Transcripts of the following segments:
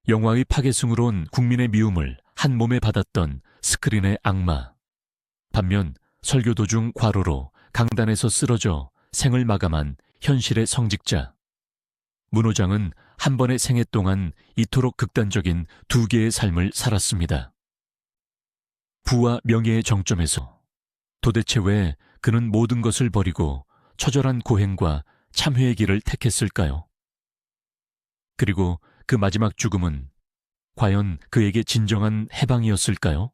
영화의 파괴승으로 온 국민의 미움을 한 몸에 받았던 스크린의 악마. 반면 설교 도중 과로로 강단에서 쓰러져 생을 마감한 현실의 성직자. 문호장은 한 번의 생애 동안 이토록 극단적인 두 개의 삶을 살았습니다. 부와 명예의 정점에서 도대체 왜 그는 모든 것을 버리고 처절한 고행과 참회의 길을 택했을까요? 그리고 그 마지막 죽음은 과연 그에게 진정한 해방이었을까요?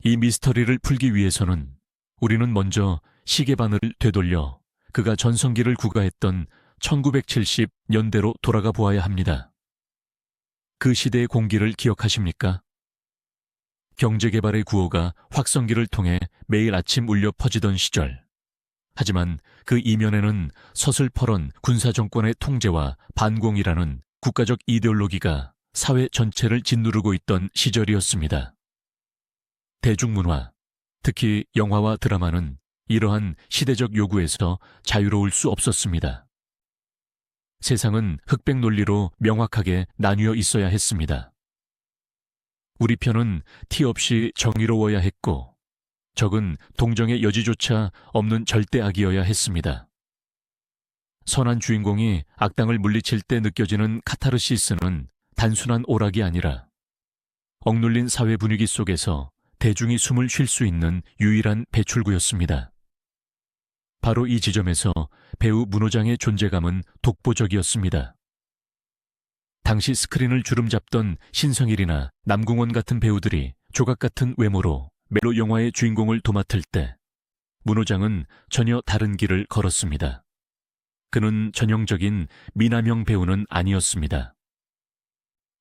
이 미스터리를 풀기 위해서는 우리는 먼저 시계바늘을 되돌려 그가 전성기를 구가했던 1970년대로 돌아가 보아야 합니다. 그 시대의 공기를 기억하십니까? 경제개발의 구호가 확성기를 통해 매일 아침 울려 퍼지던 시절. 하지만 그 이면에는 서슬퍼런 군사정권의 통제와 반공이라는 국가적 이데올로기가 사회 전체를 짓누르고 있던 시절이었습니다. 대중문화, 특히 영화와 드라마는 이러한 시대적 요구에서 자유로울 수 없었습니다. 세상은 흑백 논리로 명확하게 나뉘어 있어야 했습니다. 우리 편은 티 없이 정의로워야 했고, 적은 동정의 여지조차 없는 절대악이어야 했습니다. 선한 주인공이 악당을 물리칠 때 느껴지는 카타르시스는 단순한 오락이 아니라 억눌린 사회 분위기 속에서 대중이 숨을 쉴 수 있는 유일한 배출구였습니다. 바로 이 지점에서 배우 문호장의 존재감은 독보적이었습니다. 당시 스크린을 주름잡던 신성일이나 남궁원 같은 배우들이 조각 같은 외모로 멜로 영화의 주인공을 도맡을 때 문호장은 전혀 다른 길을 걸었습니다. 그는 전형적인 미남형 배우는 아니었습니다.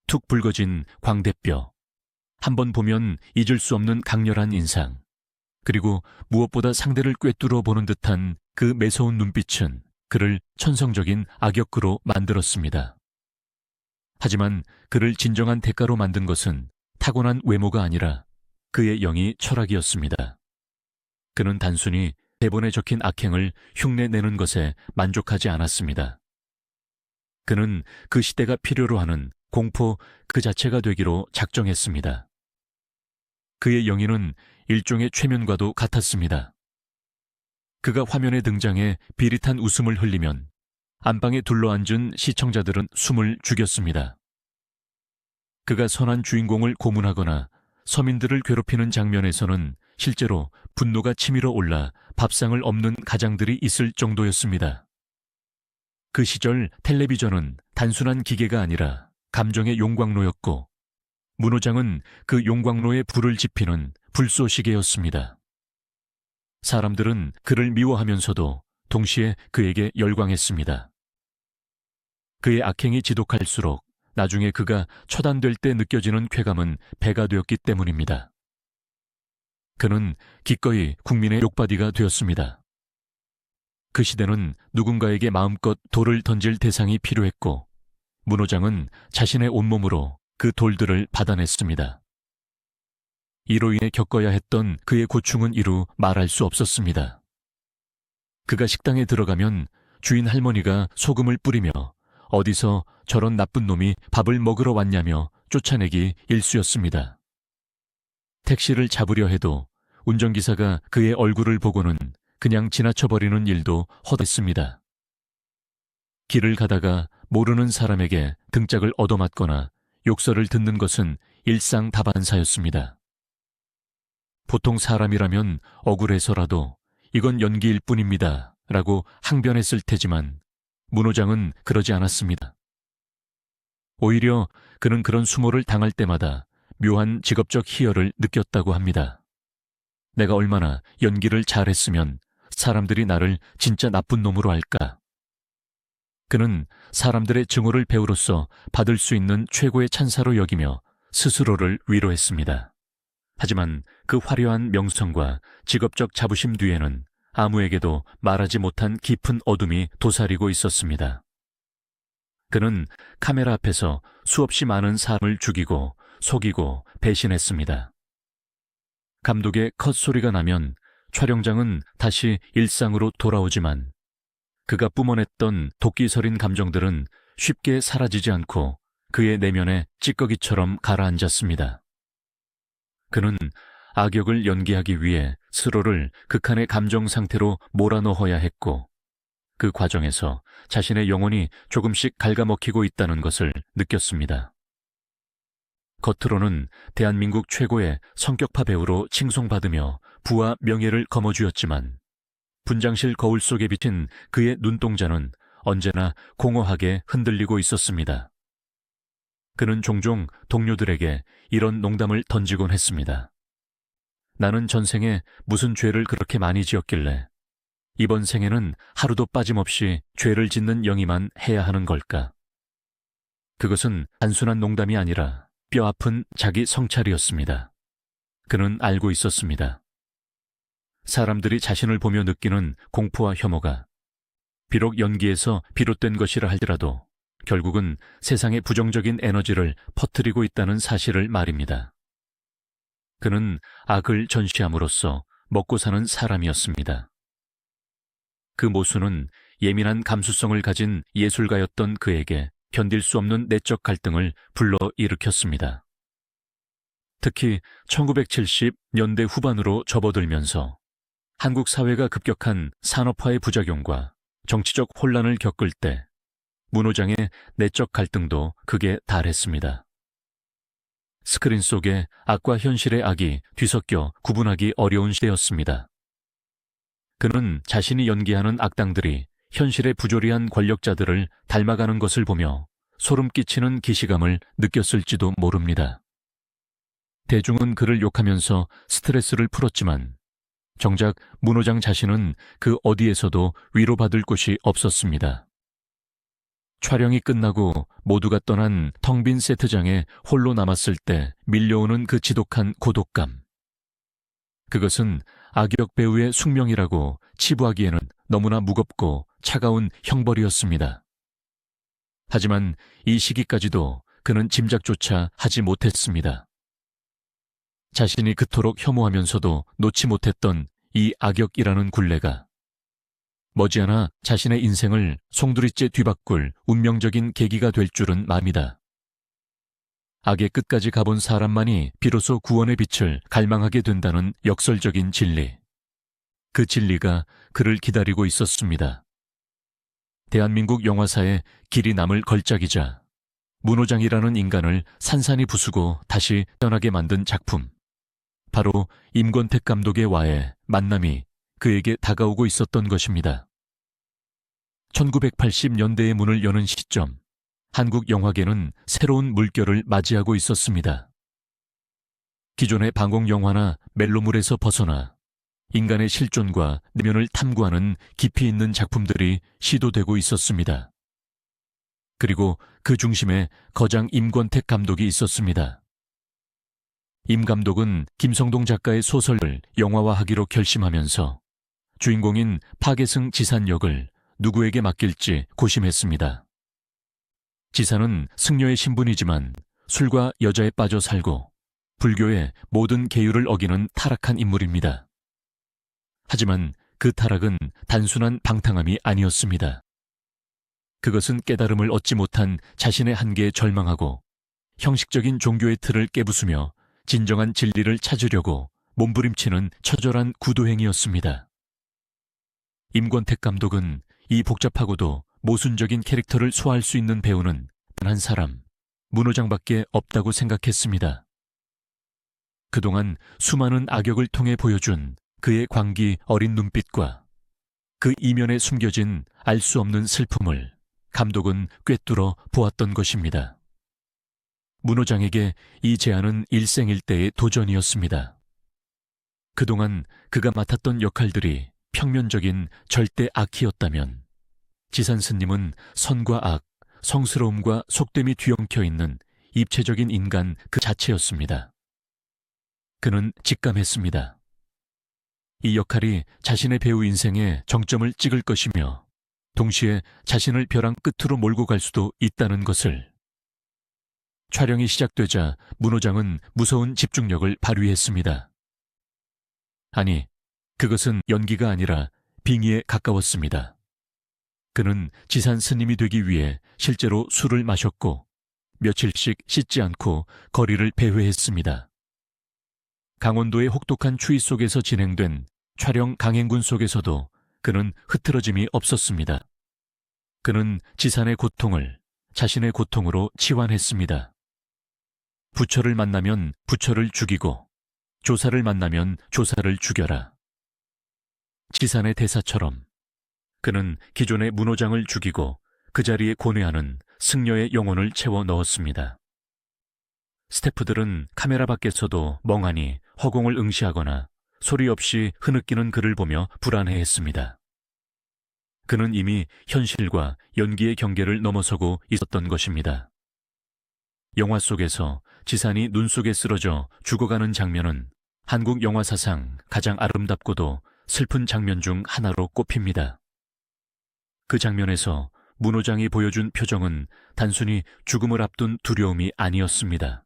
툭 붉어진 광대뼈, 한번 보면 잊을 수 없는 강렬한 인상, 그리고 무엇보다 상대를 꿰뚫어 보는 듯한 그 매서운 눈빛은 그를 천성적인 악역으로 만들었습니다. 하지만 그를 진정한 대가로 만든 것은 타고난 외모가 아니라 그의 영이 철학이었습니다. 그는 단순히 대본에 적힌 악행을 흉내내는 것에 만족하지 않았습니다. 그는 그 시대가 필요로 하는 공포 그 자체가 되기로 작정했습니다. 그의 영의는 일종의 최면과도 같았습니다. 그가 화면에 등장해 비릿한 웃음을 흘리면 안방에 둘러앉은 시청자들은 숨을 죽였습니다. 그가 선한 주인공을 고문하거나 서민들을 괴롭히는 장면에서는 실제로 분노가 치밀어 올라 밥상을 엎는 가장들이 있을 정도였습니다. 그 시절 텔레비전은 단순한 기계가 아니라 감정의 용광로였고, 문호장은 그 용광로에 불을 지피는 불쏘시개였습니다. 사람들은 그를 미워하면서도 동시에 그에게 열광했습니다. 그의 악행이 지독할수록 나중에 그가 처단될 때 느껴지는 쾌감은 배가 되었기 때문입니다. 그는 기꺼이 국민의 욕바디가 되었습니다. 그 시대는 누군가에게 마음껏 돌을 던질 대상이 필요했고, 문호장은 자신의 온몸으로 그 돌들을 받아냈습니다. 이로 인해 겪어야 했던 그의 고충은 이루 말할 수 없었습니다. 그가 식당에 들어가면 주인 할머니가 소금을 뿌리며 어디서 저런 나쁜 놈이 밥을 먹으러 왔냐며 쫓아내기 일쑤였습니다. 택시를 잡으려 해도 운전기사가 그의 얼굴을 보고는 그냥 지나쳐버리는 일도 허다했습니다. 길을 가다가 모르는 사람에게 등짝을 얻어맞거나 욕설을 듣는 것은 일상다반사였습니다. 보통 사람이라면 억울해서라도 이건 연기일 뿐입니다 라고 항변했을 테지만 문호장은 그러지 않았습니다. 오히려 그는 그런 수모를 당할 때마다 묘한 직업적 희열을 느꼈다고 합니다. 내가 얼마나 연기를 잘했으면 사람들이 나를 진짜 나쁜 놈으로 알까. 그는 사람들의 증오를 배우로서 받을 수 있는 최고의 찬사로 여기며 스스로를 위로했습니다. 하지만 그 화려한 명성과 직업적 자부심 뒤에는 아무에게도 말하지 못한 깊은 어둠이 도사리고 있었습니다. 그는 카메라 앞에서 수없이 많은 사람을 죽이고 속이고 배신했습니다. 감독의 컷 소리가 나면 촬영장은 다시 일상으로 돌아오지만 그가 뿜어냈던 도끼 서린 감정들은 쉽게 사라지지 않고 그의 내면에 찌꺼기처럼 가라앉았습니다. 그는 악역을 연기하기 위해 스스로를 극한의 감정 상태로 몰아넣어야 했고, 그 과정에서 자신의 영혼이 조금씩 갉아먹히고 있다는 것을 느꼈습니다. 겉으로는 대한민국 최고의 성격파 배우로 칭송받으며 부와 명예를 거머쥐었지만, 분장실 거울 속에 비친 그의 눈동자는 언제나 공허하게 흔들리고 있었습니다. 그는 종종 동료들에게 이런 농담을 던지곤 했습니다. 나는 전생에 무슨 죄를 그렇게 많이 지었길래 이번 생에는 하루도 빠짐없이 죄를 짓는 영이만 해야 하는 걸까? 그것은 단순한 농담이 아니라 뼈아픈 자기 성찰이었습니다. 그는 알고 있었습니다. 사람들이 자신을 보며 느끼는 공포와 혐오가 비록 연기에서 비롯된 것이라 할지라도 결국은 세상의 부정적인 에너지를 퍼뜨리고 있다는 사실을 말입니다. 그는 악을 전시함으로써 먹고 사는 사람이었습니다. 그 모순은 예민한 감수성을 가진 예술가였던 그에게 견딜 수 없는 내적 갈등을 불러일으켰습니다. 특히 1970년대 후반으로 접어들면서 한국 사회가 급격한 산업화의 부작용과 정치적 혼란을 겪을 때 문호장의 내적 갈등도 극에 달했습니다. 스크린 속에 악과 현실의 악이 뒤섞여 구분하기 어려운 시대였습니다. 그는 자신이 연기하는 악당들이 현실의 부조리한 권력자들을 닮아가는 것을 보며 소름 끼치는 기시감을 느꼈을지도 모릅니다. 대중은 그를 욕하면서 스트레스를 풀었지만 정작 문호장 자신은 그 어디에서도 위로받을 곳이 없었습니다. 촬영이 끝나고 모두가 떠난 텅 빈 세트장에 홀로 남았을 때 밀려오는 그 지독한 고독감. 그것은 악역 배우의 숙명이라고 치부하기에는 너무나 무겁고 차가운 형벌이었습니다. 하지만 이 시기까지도 그는 짐작조차 하지 못했습니다. 자신이 그토록 혐오하면서도 놓지 못했던 이 악역이라는 굴레가 머지않아 자신의 인생을 송두리째 뒤바꿀 운명적인 계기가 될 줄은 맘이다. 악의 끝까지 가본 사람만이 비로소 구원의 빛을 갈망하게 된다는 역설적인 진리. 그 진리가 그를 기다리고 있었습니다. 대한민국 영화사에 길이 남을 걸작이자 문호장이라는 인간을 산산이 부수고 다시 떠나게 만든 작품. 바로 임권택 감독과의 만남이 그에게 다가오고 있었던 것입니다. 1980년대의 문을 여는 시점, 한국 영화계는 새로운 물결을 맞이하고 있었습니다. 기존의 방공 영화나 멜로물에서 벗어나 인간의 실존과 내면을 탐구하는 깊이 있는 작품들이 시도되고 있었습니다. 그리고 그 중심에 거장 임권택 감독이 있었습니다. 임 감독은 김성동 작가의 소설을 영화화하기로 결심하면서 주인공인 파계승 지산 역을 누구에게 맡길지 고심했습니다. 지산은 승려의 신분이지만 술과 여자에 빠져 살고 불교의 모든 계율을 어기는 타락한 인물입니다. 하지만 그 타락은 단순한 방탕함이 아니었습니다. 그것은 깨달음을 얻지 못한 자신의 한계에 절망하고 형식적인 종교의 틀을 깨부수며 진정한 진리를 찾으려고 몸부림치는 처절한 구도행위였습니다. 임권택 감독은 이 복잡하고도 모순적인 캐릭터를 소화할 수 있는 배우는 단 한 사람, 문호장밖에 없다고 생각했습니다. 그동안 수많은 악역을 통해 보여준 그의 광기 어린 눈빛과 그 이면에 숨겨진 알 수 없는 슬픔을 감독은 꿰뚫어 보았던 것입니다. 문호장에게 이 제안은 일생일대의 도전이었습니다. 그동안 그가 맡았던 역할들이 평면적인 절대 악희였다면 지산 스님은 선과 악, 성스러움과 속됨이 뒤엉켜 있는 입체적인 인간 그 자체였습니다. 그는 직감했습니다. 이 역할이 자신의 배우 인생에 정점을 찍을 것이며 동시에 자신을 벼랑 끝으로 몰고 갈 수도 있다는 것을. 촬영이 시작되자 문호장은 무서운 집중력을 발휘했습니다. 아니, 그것은 연기가 아니라 빙의에 가까웠습니다. 그는 지산 스님이 되기 위해 실제로 술을 마셨고 며칠씩 씻지 않고 거리를 배회했습니다. 강원도의 혹독한 추위 속에서 진행된 촬영 강행군 속에서도 그는 흐트러짐이 없었습니다. 그는 지산의 고통을 자신의 고통으로 치환했습니다. 부처를 만나면 부처를 죽이고 조사를 만나면 조사를 죽여라. 지산의 대사처럼 그는 기존의 문호장을 죽이고 그 자리에 고뇌하는 승려의 영혼을 채워 넣었습니다. 스태프들은 카메라 밖에서도 멍하니 허공을 응시하거나 소리 없이 흐느끼는 그를 보며 불안해했습니다. 그는 이미 현실과 연기의 경계를 넘어서고 있었던 것입니다. 영화 속에서 지산이 눈 속에 쓰러져 죽어가는 장면은 한국 영화 사상 가장 아름답고도 슬픈 장면 중 하나로 꼽힙니다. 그 장면에서 문호장이 보여준 표정은 단순히 죽음을 앞둔 두려움이 아니었습니다.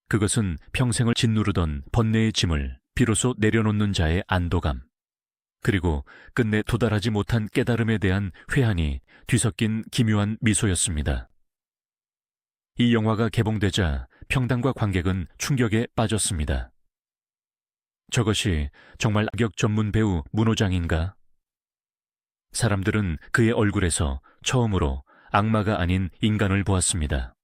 그것은 평생을 짓누르던 번뇌의 짐을 비로소 내려놓는 자의 안도감, 그리고 끝내 도달하지 못한 깨달음에 대한 회한이 뒤섞인 기묘한 미소였습니다. 이 영화가 개봉되자 평당과 관객은 충격에 빠졌습니다. 저것이 정말 악역 전문 배우 문호장인가? 사람들은 그의 얼굴에서 처음으로 악마가 아닌 인간을 보았습니다.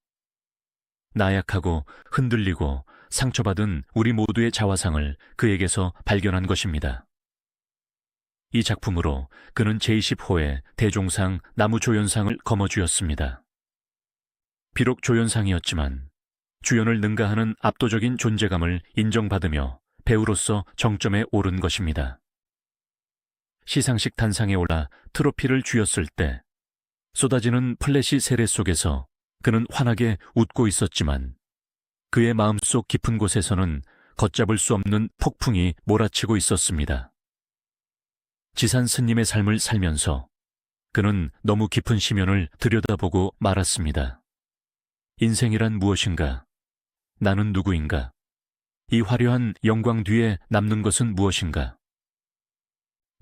나약하고 흔들리고 상처받은 우리 모두의 자화상을 그에게서 발견한 것입니다. 이 작품으로 그는 제20회 대종상 나무조연상을 거머쥐었습니다. 비록 조연상이었지만 주연을 능가하는 압도적인 존재감을 인정받으며 배우로서 정점에 오른 것입니다. 시상식 단상에 올라 트로피를 쥐었을 때 쏟아지는 플래시 세례 속에서 그는 환하게 웃고 있었지만 그의 마음속 깊은 곳에서는 걷잡을 수 없는 폭풍이 몰아치고 있었습니다. 지산 스님의 삶을 살면서 그는 너무 깊은 심연을 들여다보고 말았습니다. 인생이란 무엇인가? 나는 누구인가? 이 화려한 영광 뒤에 남는 것은 무엇인가?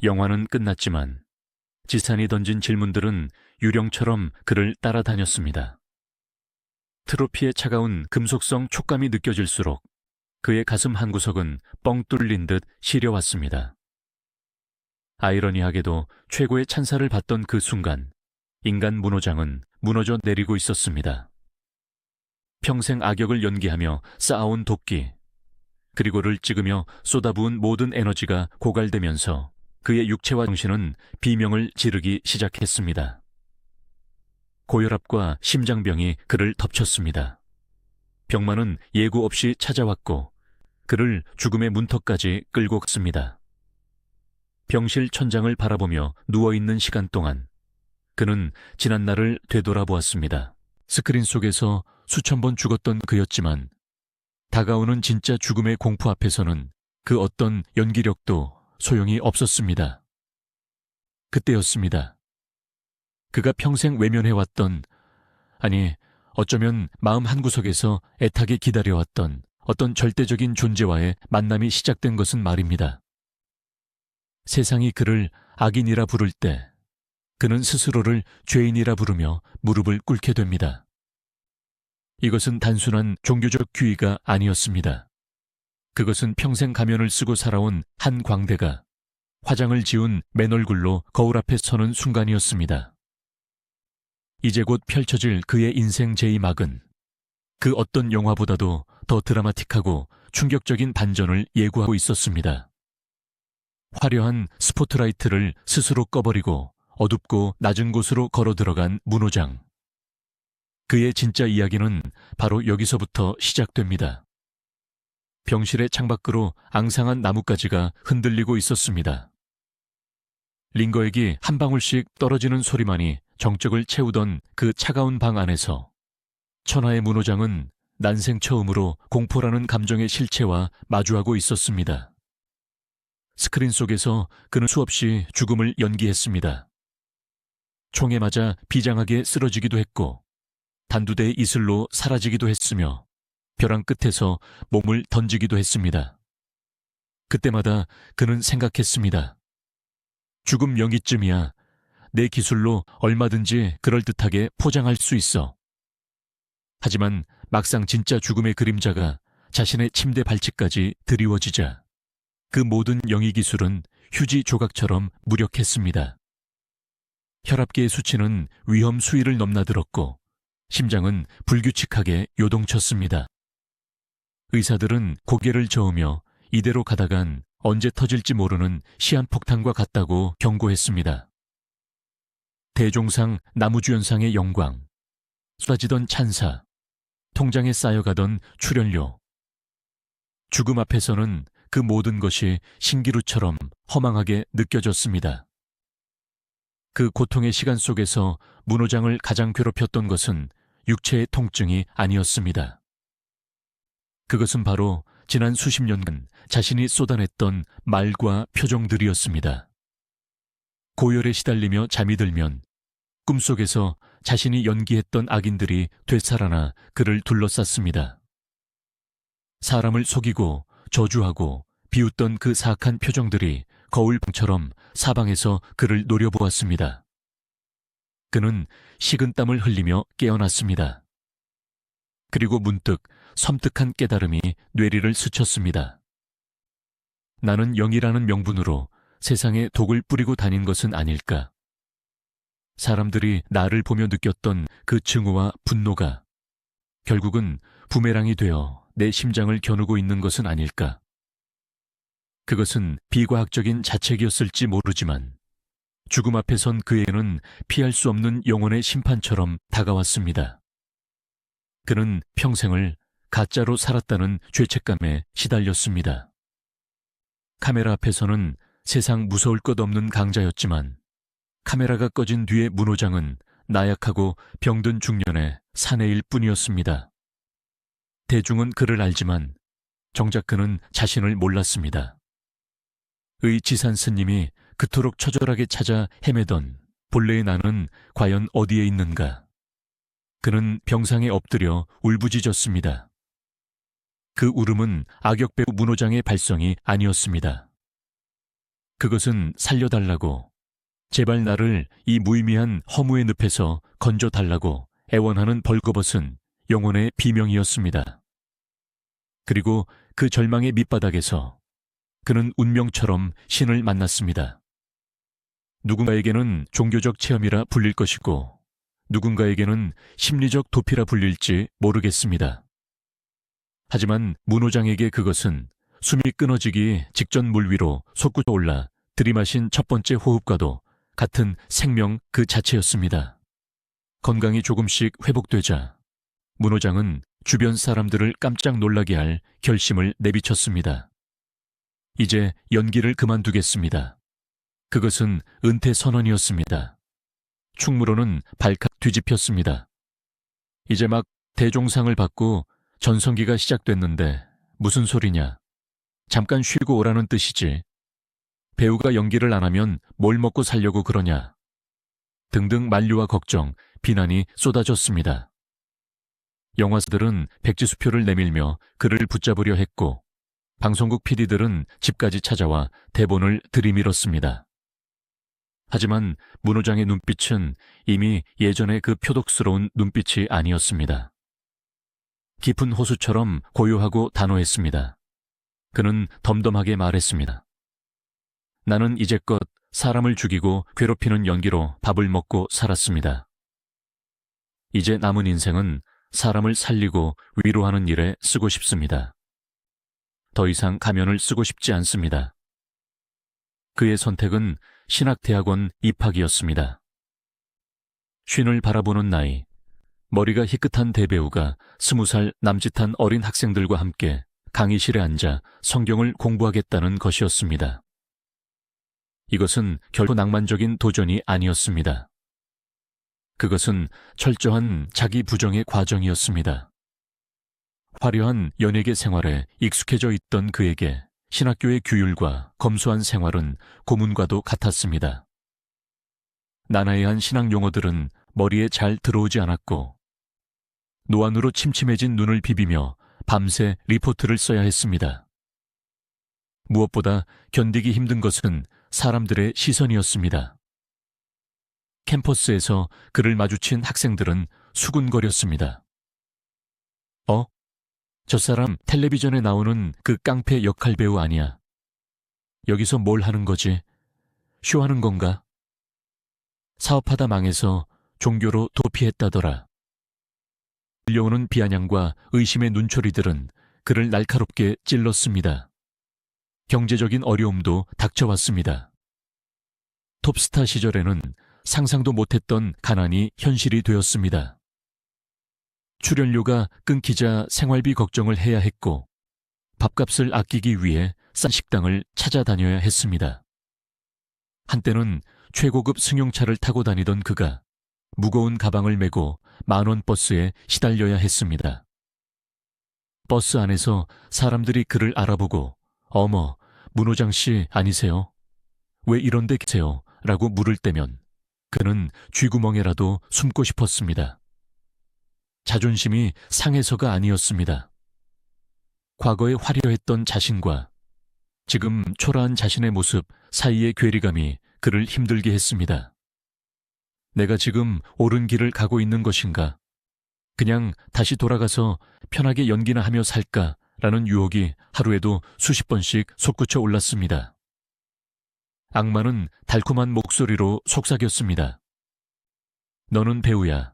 영화는 끝났지만 지산이 던진 질문들은 유령처럼 그를 따라다녔습니다. 트로피의 차가운 금속성 촉감이 느껴질수록 그의 가슴 한구석은 뻥 뚫린 듯 시려왔습니다. 아이러니하게도 최고의 찬사를 받던 그 순간 인간 문호장은 무너져 내리고 있었습니다. 평생 악역을 연기하며 쌓아온 도끼, 그리고를 찍으며 쏟아부은 모든 에너지가 고갈되면서 그의 육체와 정신은 비명을 지르기 시작했습니다. 고혈압과 심장병이 그를 덮쳤습니다. 병마는 예고 없이 찾아왔고 그를 죽음의 문턱까지 끌고 갔습니다. 병실 천장을 바라보며 누워있는 시간 동안 그는 지난 날을 되돌아보았습니다. 스크린 속에서 수천 번 죽었던 그였지만 다가오는 진짜 죽음의 공포 앞에서는 그 어떤 연기력도 소용이 없었습니다. 그때였습니다. 그가 평생 외면해왔던, 아니 어쩌면 마음 한구석에서 애타게 기다려왔던 어떤 절대적인 존재와의 만남이 시작된 것은 말입니다. 세상이 그를 악인이라 부를 때 그는 스스로를 죄인이라 부르며 무릎을 꿇게 됩니다. 이것은 단순한 종교적 귀의가 아니었습니다. 그것은 평생 가면을 쓰고 살아온 한 광대가 화장을 지운 맨얼굴로 거울 앞에 서는 순간이었습니다. 이제 곧 펼쳐질 그의 인생 제2막은 그 어떤 영화보다도 더 드라마틱하고 충격적인 반전을 예고하고 있었습니다. 화려한 스포트라이트를 스스로 꺼버리고 어둡고 낮은 곳으로 걸어 들어간 문호장. 그의 진짜 이야기는 바로 여기서부터 시작됩니다. 병실의 창밖으로 앙상한 나뭇가지가 흔들리고 있었습니다. 링거액이 한 방울씩 떨어지는 소리만이 정적을 채우던 그 차가운 방 안에서 천하의 문호장은 난생 처음으로 공포라는 감정의 실체와 마주하고 있었습니다. 스크린 속에서 그는 수없이 죽음을 연기했습니다. 총에 맞아 비장하게 쓰러지기도 했고 단두대의 이슬로 사라지기도 했으며 벼랑 끝에서 몸을 던지기도 했습니다. 그때마다 그는 생각했습니다. 죽음 여기쯤이야. 내 기술로 얼마든지 그럴듯하게 포장할 수 있어. 하지만 막상 진짜 죽음의 그림자가 자신의 침대 발치까지 드리워지자 그 모든 영위 기술은 휴지 조각처럼 무력했습니다. 혈압계의 수치는 위험 수위를 넘나들었고 심장은 불규칙하게 요동쳤습니다. 의사들은 고개를 저으며 이대로 가다간 언제 터질지 모르는 시한폭탄과 같다고 경고했습니다. 대종상 나무주연상의 영광, 쏟아지던 찬사, 통장에 쌓여가던 출연료. 죽음 앞에서는 그 모든 것이 신기루처럼 허망하게 느껴졌습니다. 그 고통의 시간 속에서 문호장을 가장 괴롭혔던 것은 육체의 통증이 아니었습니다. 그것은 바로 지난 수십 년간 자신이 쏟아냈던 말과 표정들이었습니다. 고열에 시달리며 잠이 들면 꿈속에서 자신이 연기했던 악인들이 되살아나 그를 둘러쌌습니다. 사람을 속이고 저주하고 비웃던 그 사악한 표정들이 거울방처럼 사방에서 그를 노려보았습니다. 그는 식은땀을 흘리며 깨어났습니다. 그리고 문득 섬뜩한 깨달음이 뇌리를 스쳤습니다. 나는 영이라는 명분으로 세상에 독을 뿌리고 다닌 것은 아닐까? 사람들이 나를 보며 느꼈던 그 증오와 분노가 결국은 부메랑이 되어 내 심장을 겨누고 있는 것은 아닐까? 그것은 비과학적인 자책이었을지 모르지만 죽음 앞에 선 그에게는 피할 수 없는 영혼의 심판처럼 다가왔습니다. 그는 평생을 가짜로 살았다는 죄책감에 시달렸습니다. 카메라 앞에서는 세상 무서울 것 없는 강자였지만 카메라가 꺼진 뒤의 문호장은 나약하고 병든 중년의 사내일 뿐이었습니다. 대중은 그를 알지만 정작 그는 자신을 몰랐습니다. 의지산 스님이 그토록 처절하게 찾아 헤매던 본래의 나는 과연 어디에 있는가? 그는 병상에 엎드려 울부짖었습니다. 그 울음은 악역배우 문호장의 발성이 아니었습니다. 그것은 살려달라고, 제발 나를 이 무의미한 허무의 늪에서 건져달라고 애원하는 벌거벗은 영혼의 비명이었습니다. 그리고 그 절망의 밑바닥에서 그는 운명처럼 신을 만났습니다. 누군가에게는 종교적 체험이라 불릴 것이고 누군가에게는 심리적 도피라 불릴지 모르겠습니다. 하지만 문호장에게 그것은 숨이 끊어지기 직전 물 위로 솟구쳐 올라 들이마신 첫 번째 호흡과도 같은 생명 그 자체였습니다. 건강이 조금씩 회복되자 문호장은 주변 사람들을 깜짝 놀라게 할 결심을 내비쳤습니다. 이제 연기를 그만두겠습니다. 그것은 은퇴 선언이었습니다. 충무로는 발칵 뒤집혔습니다. 이제 막 대종상을 받고 전성기가 시작됐는데 무슨 소리냐. 잠깐 쉬고 오라는 뜻이지. 배우가 연기를 안 하면 뭘 먹고 살려고 그러냐. 등등 만류와 걱정, 비난이 쏟아졌습니다. 영화사들은 백지수표를 내밀며 그를 붙잡으려 했고 방송국 PD들은 집까지 찾아와 대본을 들이밀었습니다. 하지만 문호장의 눈빛은 이미 예전의 그 표독스러운 눈빛이 아니었습니다. 깊은 호수처럼 고요하고 단호했습니다. 그는 덤덤하게 말했습니다. 나는 이제껏 사람을 죽이고 괴롭히는 연기로 밥을 먹고 살았습니다. 이제 남은 인생은 사람을 살리고 위로하는 일에 쓰고 싶습니다. 더 이상 가면을 쓰고 싶지 않습니다. 그의 선택은 신학대학원 입학이었습니다. 쉰을 바라보는 나이, 머리가 희끗한 대배우가 20살 남짓한 어린 학생들과 함께 강의실에 앉아 성경을 공부하겠다는 것이었습니다. 이것은 결코 낭만적인 도전이 아니었습니다. 그것은 철저한 자기 부정의 과정이었습니다. 화려한 연예계 생활에 익숙해져 있던 그에게 신학교의 규율과 검소한 생활은 고문과도 같았습니다. 난해한 신학 용어들은 머리에 잘 들어오지 않았고 노안으로 침침해진 눈을 비비며 밤새 리포트를 써야 했습니다. 무엇보다 견디기 힘든 것은 사람들의 시선이었습니다. 캠퍼스에서 그를 마주친 학생들은 수군거렸습니다. 저 사람 텔레비전에 나오는 그 깡패 역할 배우 아니야. 여기서 뭘 하는 거지? 쇼하는 건가? 사업하다 망해서 종교로 도피했다더라. 들려오는 비아냥과 의심의 눈초리들은 그를 날카롭게 찔렀습니다. 경제적인 어려움도 닥쳐왔습니다. 톱스타 시절에는 상상도 못했던 가난이 현실이 되었습니다. 출연료가 끊기자 생활비 걱정을 해야 했고 밥값을 아끼기 위해 싼 식당을 찾아다녀야 했습니다. 한때는 최고급 승용차를 타고 다니던 그가 무거운 가방을 메고 만원 버스에 시달려야 했습니다. 버스 안에서 사람들이 그를 알아보고 어머, 문호장 씨 아니세요? 왜 이런 데 계세요? 라고 물을 때면 그는 쥐구멍에라도 숨고 싶었습니다. 자존심이 상해서가 아니었습니다. 과거에 화려했던 자신과 지금 초라한 자신의 모습 사이의 괴리감이 그를 힘들게 했습니다. 내가 지금 옳은 길을 가고 있는 것인가? 그냥 다시 돌아가서 편하게 연기나 하며 살까라는 유혹이 하루에도 수십 번씩 솟구쳐 올랐습니다. 악마는 달콤한 목소리로 속삭였습니다. 너는 배우야.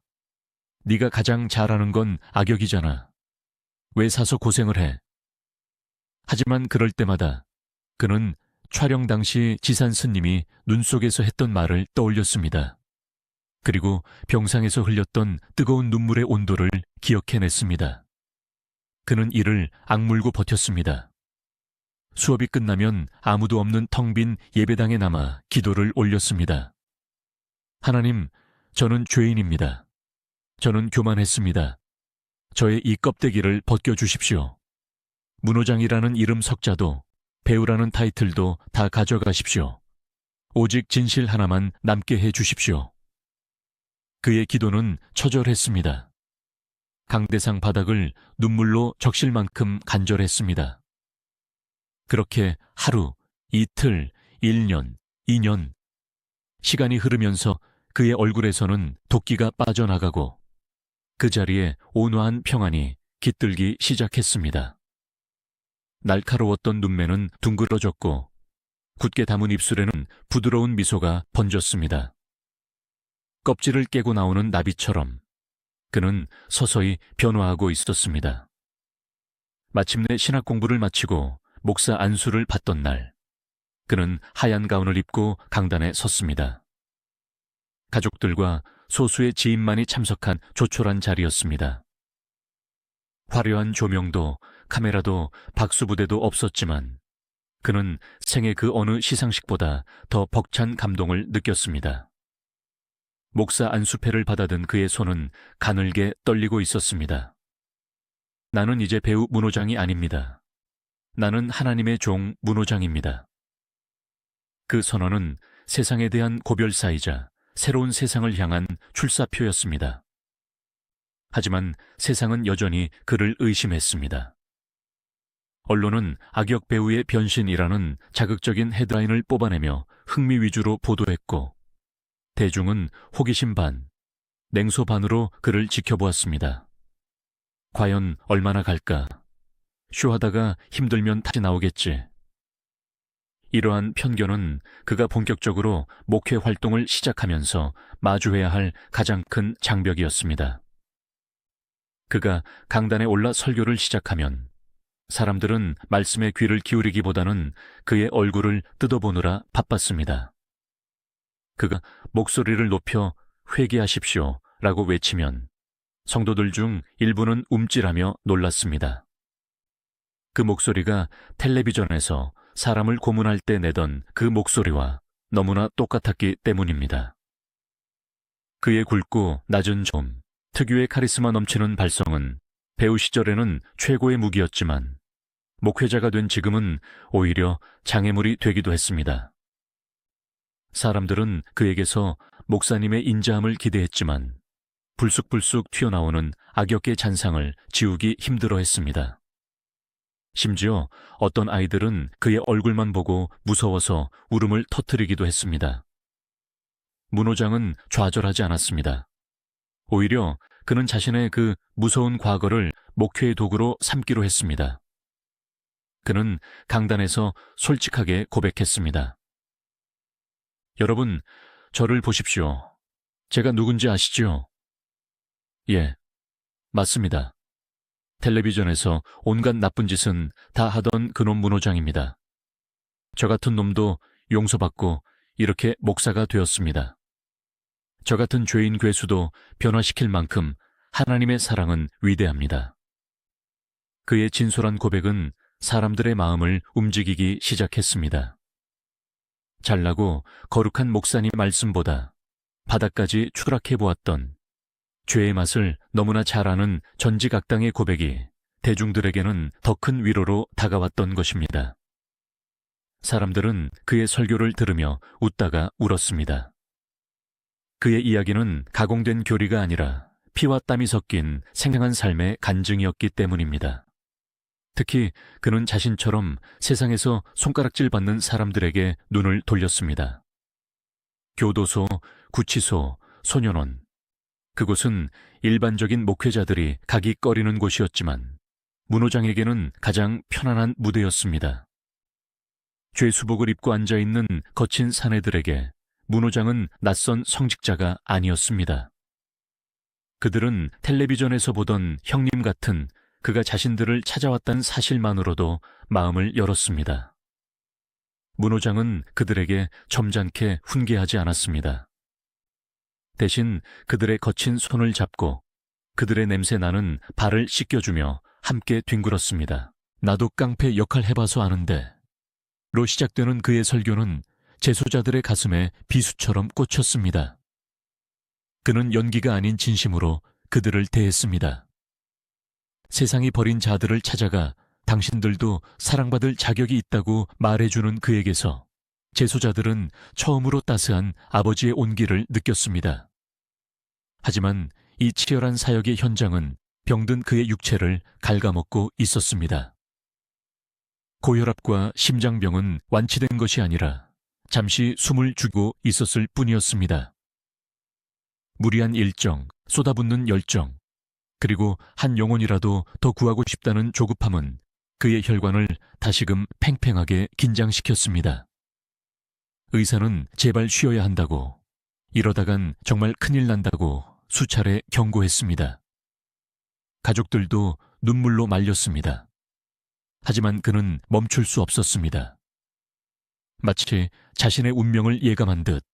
네가 가장 잘하는 건 악역이잖아. 왜 사서 고생을 해? 하지만 그럴 때마다 그는 촬영 당시 지산 스님이 눈 속에서 했던 말을 떠올렸습니다. 그리고 병상에서 흘렸던 뜨거운 눈물의 온도를 기억해냈습니다. 그는 이를 악물고 버텼습니다. 수업이 끝나면 아무도 없는 텅 빈 예배당에 남아 기도를 올렸습니다. 하나님, 저는 죄인입니다. 저는 교만했습니다. 저의 이 껍데기를 벗겨주십시오. 문호장이라는 이름 석자도 배우라는 타이틀도 다 가져가십시오. 오직 진실 하나만 남게 해주십시오. 그의 기도는 처절했습니다. 강대상 바닥을 눈물로 적실 만큼 간절했습니다. 그렇게 하루, 이틀, 1년, 2년 시간이 흐르면서 그의 얼굴에서는 도끼가 빠져나가고 그 자리에 온화한 평안이 깃들기 시작했습니다. 날카로웠던 눈매는 둥그러졌고 굳게 담은 입술에는 부드러운 미소가 번졌습니다. 껍질을 깨고 나오는 나비처럼 그는 서서히 변화하고 있었습니다. 마침내 신학 공부를 마치고 목사 안수를 받던 날, 그는 하얀 가운을 입고 강단에 섰습니다. 가족들과 소수의 지인만이 참석한 조촐한 자리였습니다. 화려한 조명도 카메라도 박수부대도 없었지만 그는 생애 그 어느 시상식보다 더 벅찬 감동을 느꼈습니다. 목사 안수패를 받아든 그의 손은 가늘게 떨리고 있었습니다. 나는 이제 배우 문호장이 아닙니다. 나는 하나님의 종 문호장입니다. 그 선언은 세상에 대한 고별사이자 새로운 세상을 향한 출사표였습니다. 하지만 세상은 여전히 그를 의심했습니다. 언론은 악역 배우의 변신이라는 자극적인 헤드라인을 뽑아내며 흥미 위주로 보도했고 대중은 호기심 반, 냉소 반으로 그를 지켜보았습니다. 과연 얼마나 갈까? 쇼하다가 힘들면 다시 나오겠지. 이러한 편견은 그가 본격적으로 목회 활동을 시작하면서 마주해야 할 가장 큰 장벽이었습니다. 그가 강단에 올라 설교를 시작하면 사람들은 말씀에 귀를 기울이기보다는 그의 얼굴을 뜯어보느라 바빴습니다. 그가 목소리를 높여 회개하십시오 라고 외치면 성도들 중 일부는 움찔하며 놀랐습니다. 그 목소리가 텔레비전에서 사람을 고문할 때 내던 그 목소리와 너무나 똑같았기 때문입니다. 그의 굵고 낮은 좀, 특유의 카리스마 넘치는 발성은 배우 시절에는 최고의 무기였지만 목회자가 된 지금은 오히려 장애물이 되기도 했습니다. 사람들은 그에게서 목사님의 인자함을 기대했지만 불쑥불쑥 튀어나오는 악역의 잔상을 지우기 힘들어했습니다. 심지어 어떤 아이들은 그의 얼굴만 보고 무서워서 울음을 터뜨리기도 했습니다. 문호장은 좌절하지 않았습니다. 오히려 그는 자신의 그 무서운 과거를 목회의 도구로 삼기로 했습니다. 그는 강단에서 솔직하게 고백했습니다. 여러분, 저를 보십시오. 제가 누군지 아시죠? 예, 맞습니다. 텔레비전에서 온갖 나쁜 짓은 다 하던 그놈 문호장입니다. 저 같은 놈도 용서받고 이렇게 목사가 되었습니다. 저 같은 죄인 괴수도 변화시킬 만큼 하나님의 사랑은 위대합니다. 그의 진솔한 고백은 사람들의 마음을 움직이기 시작했습니다. 잘나고 거룩한 목사님 말씀보다 바닥까지 추락해보았던 죄의 맛을 너무나 잘 아는 전지각당의 고백이 대중들에게는 더 큰 위로로 다가왔던 것입니다. 사람들은 그의 설교를 들으며 웃다가 울었습니다. 그의 이야기는 가공된 교리가 아니라 피와 땀이 섞인 생생한 삶의 간증이었기 때문입니다. 특히 그는 자신처럼 세상에서 손가락질 받는 사람들에게 눈을 돌렸습니다. 교도소, 구치소, 소년원, 그곳은 일반적인 목회자들이 가기 꺼리는 곳이었지만 문호장에게는 가장 편안한 무대였습니다. 죄수복을 입고 앉아있는 거친 사내들에게 문호장은 낯선 성직자가 아니었습니다. 그들은 텔레비전에서 보던 형님 같은 그가 자신들을 찾아왔다는 사실만으로도 마음을 열었습니다. 문호장은 그들에게 점잖게 훈계하지 않았습니다. 대신 그들의 거친 손을 잡고 그들의 냄새 나는 발을 씻겨주며 함께 뒹굴었습니다. 나도 깡패 역할 해봐서 아는데 로 시작되는 그의 설교는 재소자들의 가슴에 비수처럼 꽂혔습니다. 그는 연기가 아닌 진심으로 그들을 대했습니다. 세상이 버린 자들을 찾아가 당신들도 사랑받을 자격이 있다고 말해주는 그에게서 재소자들은 처음으로 따스한 아버지의 온기를 느꼈습니다. 하지만 이 치열한 사역의 현장은 병든 그의 육체를 갉아먹고 있었습니다. 고혈압과 심장병은 완치된 것이 아니라 잠시 숨을 죽이고 있었을 뿐이었습니다. 무리한 일정, 쏟아붓는 열정, 그리고 한 영혼이라도 더 구하고 싶다는 조급함은 그의 혈관을 다시금 팽팽하게 긴장시켰습니다. 의사는 제발 쉬어야 한다고, 이러다간 정말 큰일 난다고 수차례 경고했습니다. 가족들도 눈물로 말렸습니다. 하지만 그는 멈출 수 없었습니다. 마치 자신의 운명을 예감한 듯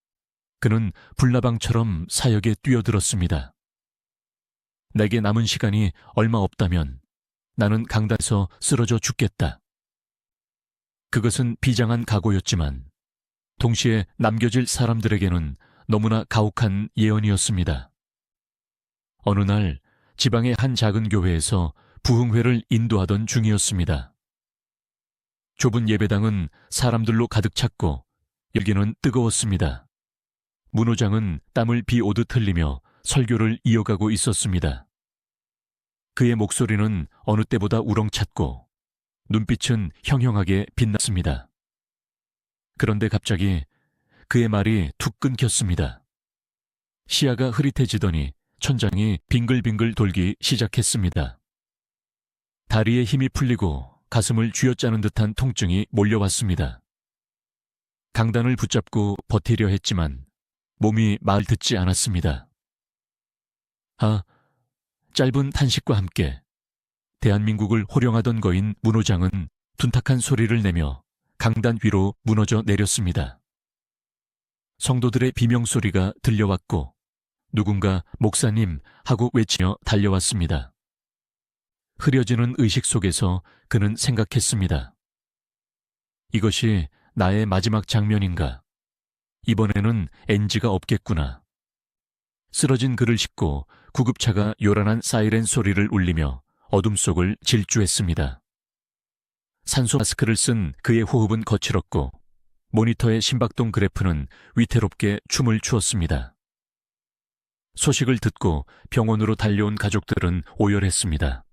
그는 불나방처럼 사역에 뛰어들었습니다. 내게 남은 시간이 얼마 없다면 나는 강단에서 쓰러져 죽겠다. 그것은 비장한 각오였지만 동시에 남겨질 사람들에게는 너무나 가혹한 예언이었습니다. 어느 날 지방의 한 작은 교회에서 부흥회를 인도하던 중이었습니다. 좁은 예배당은 사람들로 가득 찼고 열기는 뜨거웠습니다. 문호장은 땀을 비오듯 흘리며 설교를 이어가고 있었습니다. 그의 목소리는 어느 때보다 우렁찼고 눈빛은 형형하게 빛났습니다. 그런데 갑자기 그의 말이 툭 끊겼습니다. 시야가 흐릿해지더니 천장이 빙글빙글 돌기 시작했습니다. 다리에 힘이 풀리고 가슴을 쥐어짜는 듯한 통증이 몰려왔습니다. 강단을 붙잡고 버티려 했지만 몸이 말 듣지 않았습니다. 짧은 탄식과 함께 대한민국을 호령하던 거인 문호장은 둔탁한 소리를 내며 강단 위로 무너져 내렸습니다. 성도들의 비명소리가 들려왔고 누군가 목사님 하고 외치며 달려왔습니다. 흐려지는 의식 속에서 그는 생각했습니다. 이것이 나의 마지막 장면인가? 이번에는 NG가 없겠구나. 쓰러진 그를 싣고 구급차가 요란한 사이렌 소리를 울리며 어둠 속을 질주했습니다. 산소 마스크를 쓴 그의 호흡은 거칠었고 모니터의 심박동 그래프는 위태롭게 춤을 추었습니다. 소식을 듣고 병원으로 달려온 가족들은 오열했습니다.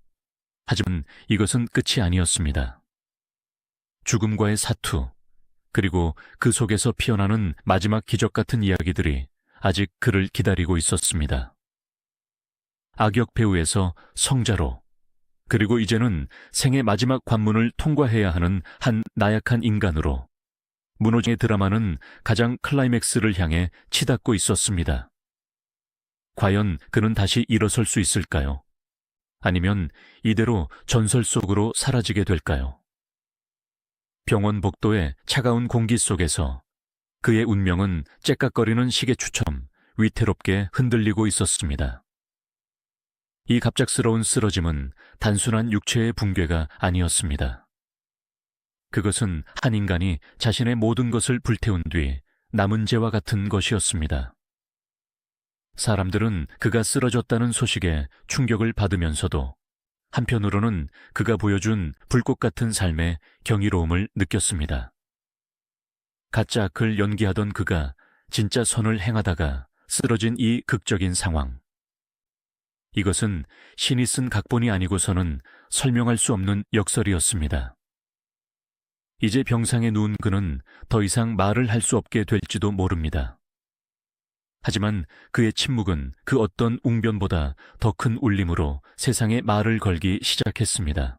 하지만 이것은 끝이 아니었습니다. 죽음과의 사투, 그리고 그 속에서 피어나는 마지막 기적 같은 이야기들이 아직 그를 기다리고 있었습니다. 악역 배우에서 성자로, 그리고 이제는 생의 마지막 관문을 통과해야 하는 한 나약한 인간으로 문호정의 드라마는 가장 클라이맥스를 향해 치닫고 있었습니다. 과연 그는 다시 일어설 수 있을까요? 아니면 이대로 전설 속으로 사라지게 될까요? 병원 복도의 차가운 공기 속에서 그의 운명은 째깍거리는 시계추처럼 위태롭게 흔들리고 있었습니다. 이 갑작스러운 쓰러짐은 단순한 육체의 붕괴가 아니었습니다. 그것은 한 인간이 자신의 모든 것을 불태운 뒤 남은 죄와 같은 것이었습니다. 사람들은 그가 쓰러졌다는 소식에 충격을 받으면서도 한편으로는 그가 보여준 불꽃 같은 삶의 경이로움을 느꼈습니다. 가짜 악을 연기하던 그가 진짜 선을 행하다가 쓰러진 이 극적인 상황. 이것은 신이 쓴 각본이 아니고서는 설명할 수 없는 역설이었습니다. 이제 병상에 누운 그는 더 이상 말을 할 수 없게 될지도 모릅니다. 하지만 그의 침묵은 그 어떤 웅변보다 더 큰 울림으로 세상에 말을 걸기 시작했습니다.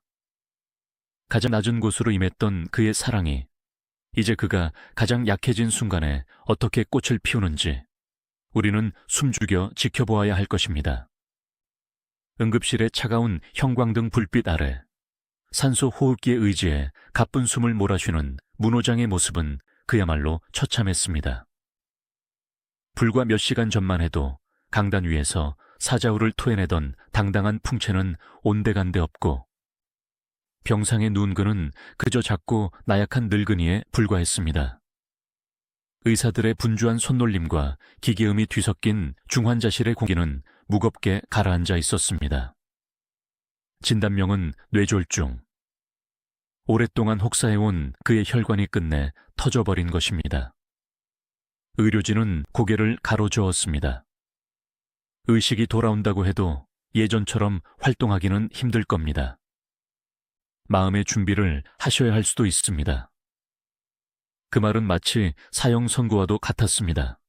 가장 낮은 곳으로 임했던 그의 사랑이 이제 그가 가장 약해진 순간에 어떻게 꽃을 피우는지 우리는 숨죽여 지켜보아야 할 것입니다. 응급실의 차가운 형광등 불빛 아래 산소 호흡기에 의지해 가쁜 숨을 몰아쉬는 문호장의 모습은 그야말로 처참했습니다. 불과 몇 시간 전만 해도 강단 위에서 사자우를 토해내던 당당한 풍채는 온데간데 없고 병상에 누운 그는 그저 작고 나약한 늙은이에 불과했습니다. 의사들의 분주한 손놀림과 기계음이 뒤섞인 중환자실의 공기는 무겁게 가라앉아 있었습니다. 진단명은 뇌졸중. 오랫동안 혹사해온 그의 혈관이 끝내 터져버린 것입니다. 의료진은 고개를 가로저었습니다. 의식이 돌아온다고 해도 예전처럼 활동하기는 힘들 겁니다. 마음의 준비를 하셔야 할 수도 있습니다. 그 말은 마치 사형 선고와도 같았습니다.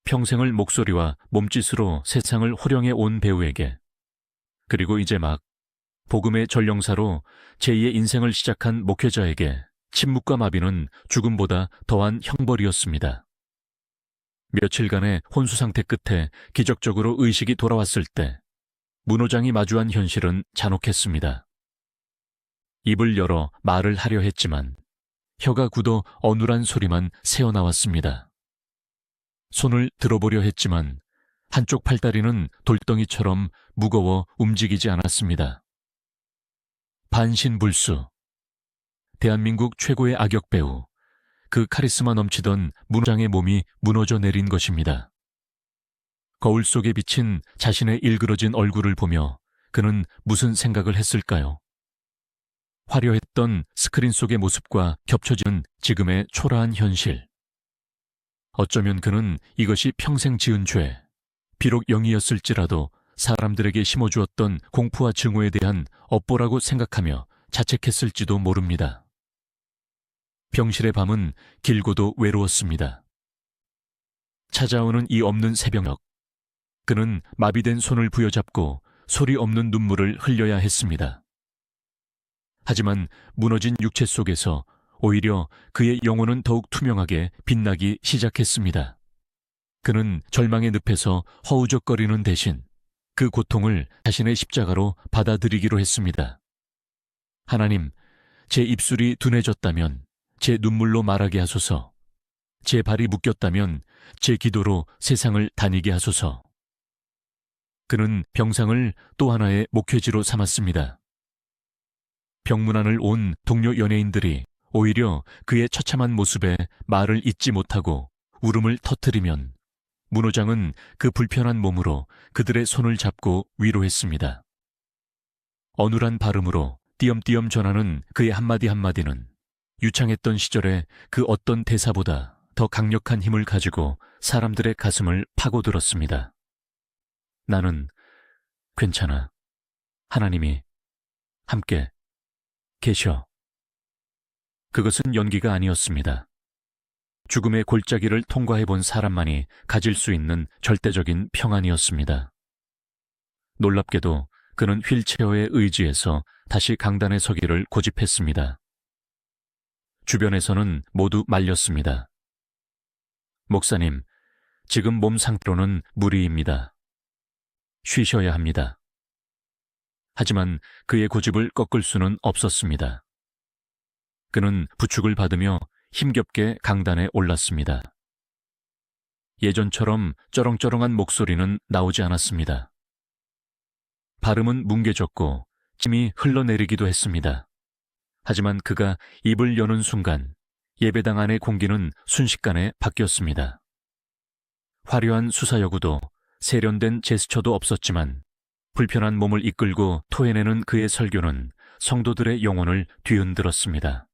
평생을 목소리와 몸짓으로 세상을 호령해 온 배우에게, 그리고 이제 막 복음의 전령사로 제2의 인생을 시작한 목회자에게 침묵과 마비는 죽음보다 더한 형벌이었습니다. 며칠간의 혼수 상태 끝에 기적적으로 의식이 돌아왔을 때 문호장이 마주한 현실은 잔혹했습니다. 입을 열어 말을 하려 했지만 혀가 굳어 어눌한 소리만 새어나왔습니다. 손을 들어보려 했지만 한쪽 팔다리는 돌덩이처럼 무거워 움직이지 않았습니다. 반신불수. 대한민국 최고의 악역 배우, 그 카리스마 넘치던 문호장의 몸이 무너져 내린 것입니다. 거울 속에 비친 자신의 일그러진 얼굴을 보며 그는 무슨 생각을 했을까요? 화려했던 스크린 속의 모습과 겹쳐지는 지금의 초라한 현실. 어쩌면 그는 이것이 평생 지은 죄, 비록 영이었을지라도 사람들에게 심어주었던 공포와 증오에 대한 업보라고 생각하며 자책했을지도 모릅니다. 병실의 밤은 길고도 외로웠습니다. 찾아오는 이 없는 새벽녘, 그는 마비된 손을 부여잡고 소리 없는 눈물을 흘려야 했습니다. 하지만 무너진 육체 속에서 오히려 그의 영혼은 더욱 투명하게 빛나기 시작했습니다. 그는 절망의 늪에서 허우적거리는 대신 그 고통을 자신의 십자가로 받아들이기로 했습니다. 하나님, 제 입술이 둔해졌다면 제 눈물로 말하게 하소서. 제 발이 묶였다면 제 기도로 세상을 다니게 하소서. 그는 병상을 또 하나의 목회지로 삼았습니다. 병문안을 온 동료 연예인들이 오히려 그의 처참한 모습에 말을 잇지 못하고 울음을 터뜨리면 문호장은 그 불편한 몸으로 그들의 손을 잡고 위로했습니다. 어눌한 발음으로 띄엄띄엄 전하는 그의 한마디 한마디는 유창했던 시절의 그 어떤 대사보다 더 강력한 힘을 가지고 사람들의 가슴을 파고들었습니다. 나는 괜찮아. 하나님이 함께 계셔. 그것은 연기가 아니었습니다. 죽음의 골짜기를 통과해본 사람만이 가질 수 있는 절대적인 평안이었습니다. 놀랍게도 그는 휠체어에 의지해서 다시 강단에 서기를 고집했습니다. 주변에서는 모두 말렸습니다. 목사님, 지금 몸 상태로는 무리입니다. 쉬셔야 합니다. 하지만 그의 고집을 꺾을 수는 없었습니다. 그는 부축을 받으며 힘겹게 강단에 올랐습니다. 예전처럼 쩌렁쩌렁한 목소리는 나오지 않았습니다. 발음은 뭉개졌고 침이 흘러내리기도 했습니다. 하지만 그가 입을 여는 순간 예배당 안의 공기는 순식간에 바뀌었습니다. 화려한 수사여구도 세련된 제스처도 없었지만 불편한 몸을 이끌고 토해내는 그의 설교는 성도들의 영혼을 뒤흔들었습니다.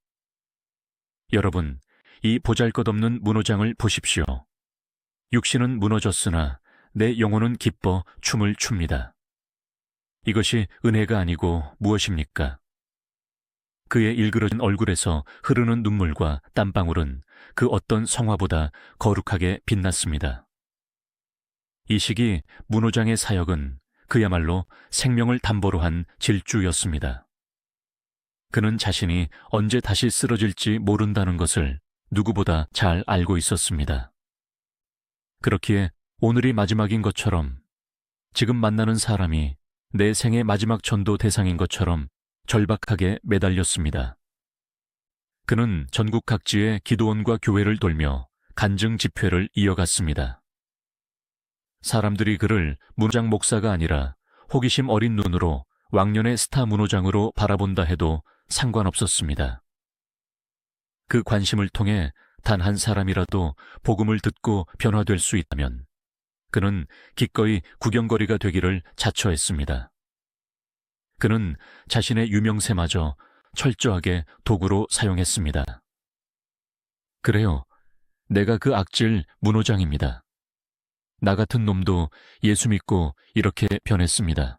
여러분, 이 보잘것없는 문호장을 보십시오. 육신은 무너졌으나 내 영혼은 기뻐 춤을 춥니다. 이것이 은혜가 아니고 무엇입니까? 그의 일그러진 얼굴에서 흐르는 눈물과 땀방울은 그 어떤 성화보다 거룩하게 빛났습니다. 이 시기 문호장의 사역은 그야말로 생명을 담보로 한 질주였습니다. 그는 자신이 언제 다시 쓰러질지 모른다는 것을 누구보다 잘 알고 있었습니다. 그렇기에 오늘이 마지막인 것처럼, 지금 만나는 사람이 내 생의 마지막 전도 대상인 것처럼 절박하게 매달렸습니다. 그는 전국 각지의 기도원과 교회를 돌며 간증 집회를 이어갔습니다. 사람들이 그를 문호장 목사가 아니라 호기심 어린 눈으로 왕년의 스타 문호장으로 바라본다 해도 상관없었습니다. 그 관심을 통해 단 한 사람이라도 복음을 듣고 변화될 수 있다면 그는 기꺼이 구경거리가 되기를 자처했습니다. 그는 자신의 유명세마저 철저하게 도구로 사용했습니다. 그래요, 내가 그 악질 문호장입니다. 나 같은 놈도 예수 믿고 이렇게 변했습니다.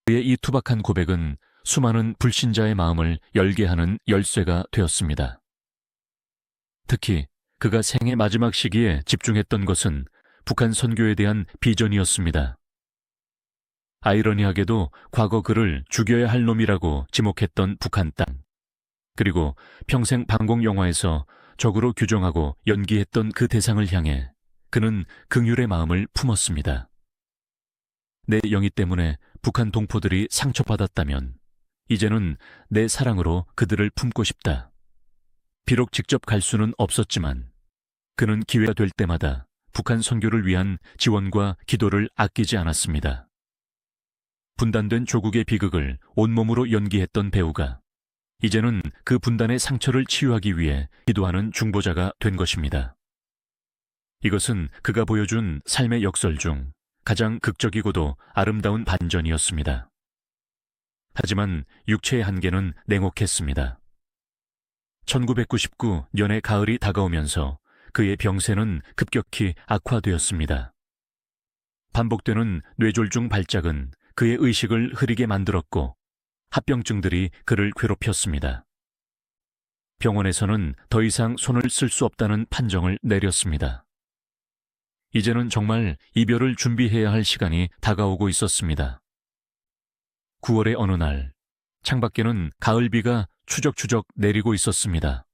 그의 이 투박한 고백은 수많은 불신자의 마음을 열게 하는 열쇠가 되었습니다. 특히 그가 생의 마지막 시기에 집중했던 것은 북한 선교에 대한 비전이었습니다. 아이러니하게도 과거 그를 죽여야 할 놈이라고 지목했던 북한 땅, 그리고 평생 방공 영화에서 적으로 규정하고 연기했던 그 대상을 향해 그는 긍휼의 마음을 품었습니다. 내 영이 때문에 북한 동포들이 상처받았다면 이제는 내 사랑으로 그들을 품고 싶다. 비록 직접 갈 수는 없었지만 그는 기회가 될 때마다 북한 선교를 위한 지원과 기도를 아끼지 않았습니다. 분단된 조국의 비극을 온몸으로 연기했던 배우가 이제는 그 분단의 상처를 치유하기 위해 기도하는 중보자가 된 것입니다. 이것은 그가 보여준 삶의 역설 중 가장 극적이고도 아름다운 반전이었습니다. 하지만 육체의 한계는 냉혹했습니다. 1999년의 가을이 다가오면서 그의 병세는 급격히 악화되었습니다. 반복되는 뇌졸중 발작은 그의 의식을 흐리게 만들었고 합병증들이 그를 괴롭혔습니다. 병원에서는 더 이상 손을 쓸 수 없다는 판정을 내렸습니다. 이제는 정말 이별을 준비해야 할 시간이 다가오고 있었습니다. 9월의 어느 날, 창밖에는 가을비가 추적추적 내리고 있었습니다.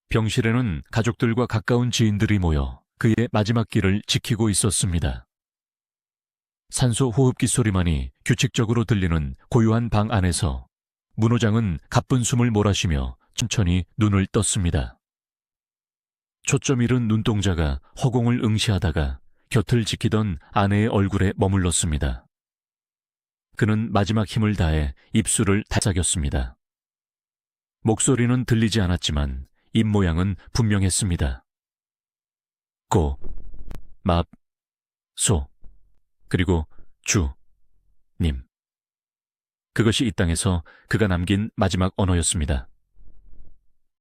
병실에는 가족들과 가까운 지인들이 모여 그의 마지막 길을 지키고 있었습니다. 산소 호흡기 소리만이 규칙적으로 들리는 고요한 방 안에서 문호장은 가쁜 숨을 몰아쉬며 천천히 눈을 떴습니다. 초점 잃은 눈동자가 허공을 응시하다가 곁을 지키던 아내의 얼굴에 머물렀습니다. 그는 마지막 힘을 다해 입술을 다독였습니다. 목소리는 들리지 않았지만 입모양은 분명했습니다. 고, 맙, 소, 그리고 주, 님. 그것이 이 땅에서 그가 남긴 마지막 언어였습니다.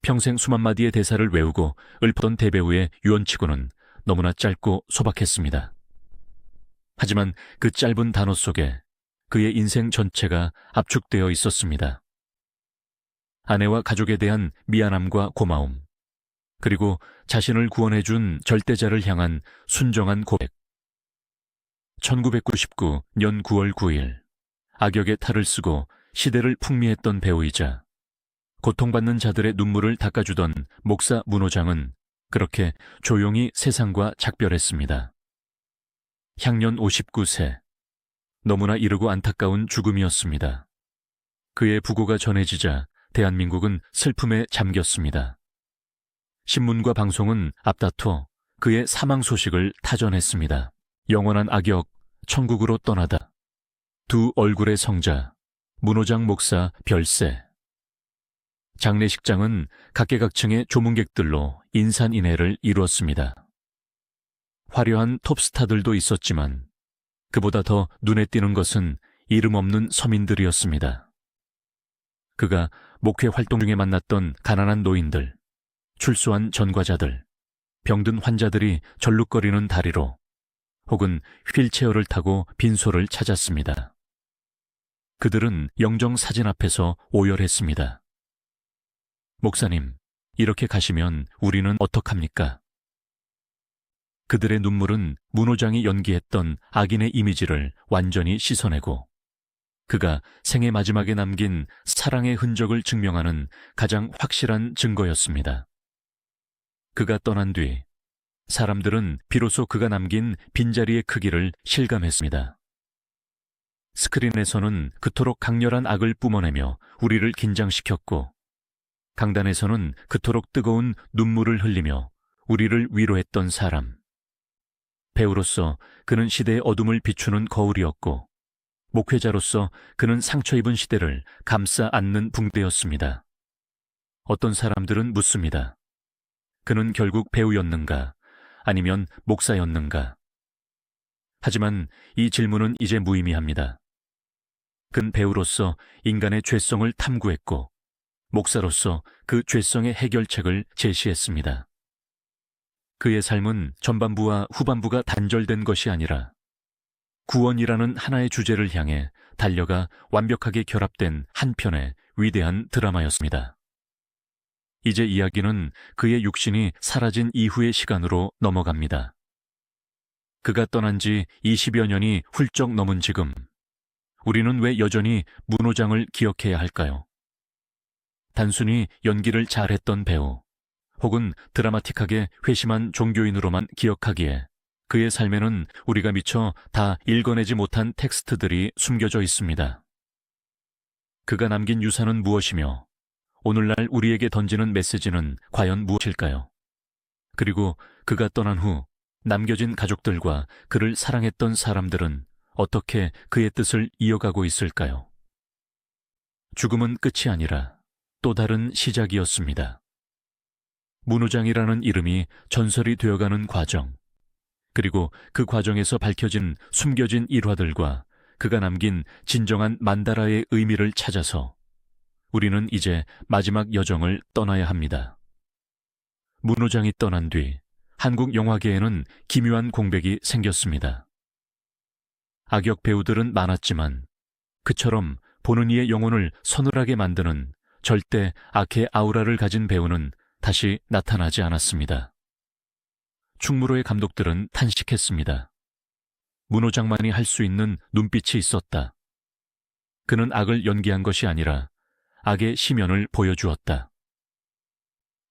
평생 수만 마디의 대사를 외우고 읊었던 대배우의 유언치고는 너무나 짧고 소박했습니다. 하지만 그 짧은 단어 속에 그의 인생 전체가 압축되어 있었습니다. 아내와 가족에 대한 미안함과 고마움, 그리고 자신을 구원해준 절대자를 향한 순정한 고백. 1999년 9월 9일 악역의 탈을 쓰고 시대를 풍미했던 배우이자 고통받는 자들의 눈물을 닦아주던 목사 문호장은 그렇게 조용히 세상과 작별했습니다. 향년 59세. 너무나 이르고 안타까운 죽음이었습니다. 그의 부고가 전해지자 대한민국은 슬픔에 잠겼습니다. 신문과 방송은 앞다퉈 그의 사망 소식을 타전했습니다. 영원한 악역, 천국으로 떠나다. 두 얼굴의 성자, 문호장 목사 별세. 장례식장은 각계각층의 조문객들로 인산인해를 이루었습니다. 화려한 톱스타들도 있었지만 그보다 더 눈에 띄는 것은 이름 없는 서민들이었습니다. 그가 목회 활동 중에 만났던 가난한 노인들, 출소한 전과자들, 병든 환자들이 절룩거리는 다리로 혹은 휠체어를 타고 빈소를 찾았습니다. 그들은 영정 사진 앞에서 오열했습니다. 목사님, 이렇게 가시면 우리는 어떡합니까? 그들의 눈물은 문호장이 연기했던 악인의 이미지를 완전히 씻어내고 그가 생애 마지막에 남긴 사랑의 흔적을 증명하는 가장 확실한 증거였습니다. 그가 떠난 뒤 사람들은 비로소 그가 남긴 빈자리의 크기를 실감했습니다. 스크린에서는 그토록 강렬한 악을 뿜어내며 우리를 긴장시켰고 강단에서는 그토록 뜨거운 눈물을 흘리며 우리를 위로했던 사람. 배우로서 그는 시대의 어둠을 비추는 거울이었고 목회자로서 그는 상처 입은 시대를 감싸 안는 붕대였습니다. 어떤 사람들은 묻습니다. 그는 결국 배우였는가 아니면 목사였는가? 하지만 이 질문은 이제 무의미합니다. 그는 배우로서 인간의 죄성을 탐구했고 목사로서 그 죄성의 해결책을 제시했습니다. 그의 삶은 전반부와 후반부가 단절된 것이 아니라 구원이라는 하나의 주제를 향해 달려가 완벽하게 결합된 한 편의 위대한 드라마였습니다. 이제 이야기는 그의 육신이 사라진 이후의 시간으로 넘어갑니다. 그가 떠난 지 20여 년이 훌쩍 넘은 지금 우리는 왜 여전히 문호장을 기억해야 할까요? 단순히 연기를 잘했던 배우 혹은 드라마틱하게 회심한 종교인으로만 기억하기에 그의 삶에는 우리가 미처 다 읽어내지 못한 텍스트들이 숨겨져 있습니다. 그가 남긴 유산은 무엇이며 오늘날 우리에게 던지는 메시지는 과연 무엇일까요? 그리고 그가 떠난 후 남겨진 가족들과 그를 사랑했던 사람들은 어떻게 그의 뜻을 이어가고 있을까요? 죽음은 끝이 아니라 또 다른 시작이었습니다. 문호장이라는 이름이 전설이 되어가는 과정, 그리고 그 과정에서 밝혀진 숨겨진 일화들과 그가 남긴 진정한 만다라의 의미를 찾아서 우리는 이제 마지막 여정을 떠나야 합니다. 문호장이 떠난 뒤 한국 영화계에는 기묘한 공백이 생겼습니다. 악역 배우들은 많았지만 그처럼 보는 이의 영혼을 서늘하게 만드는 절대 악의 아우라를 가진 배우는 다시 나타나지 않았습니다. 충무로의 감독들은 탄식했습니다. 문호장만이 할 수 있는 눈빛이 있었다. 그는 악을 연기한 것이 아니라 악의 심연을 보여주었다.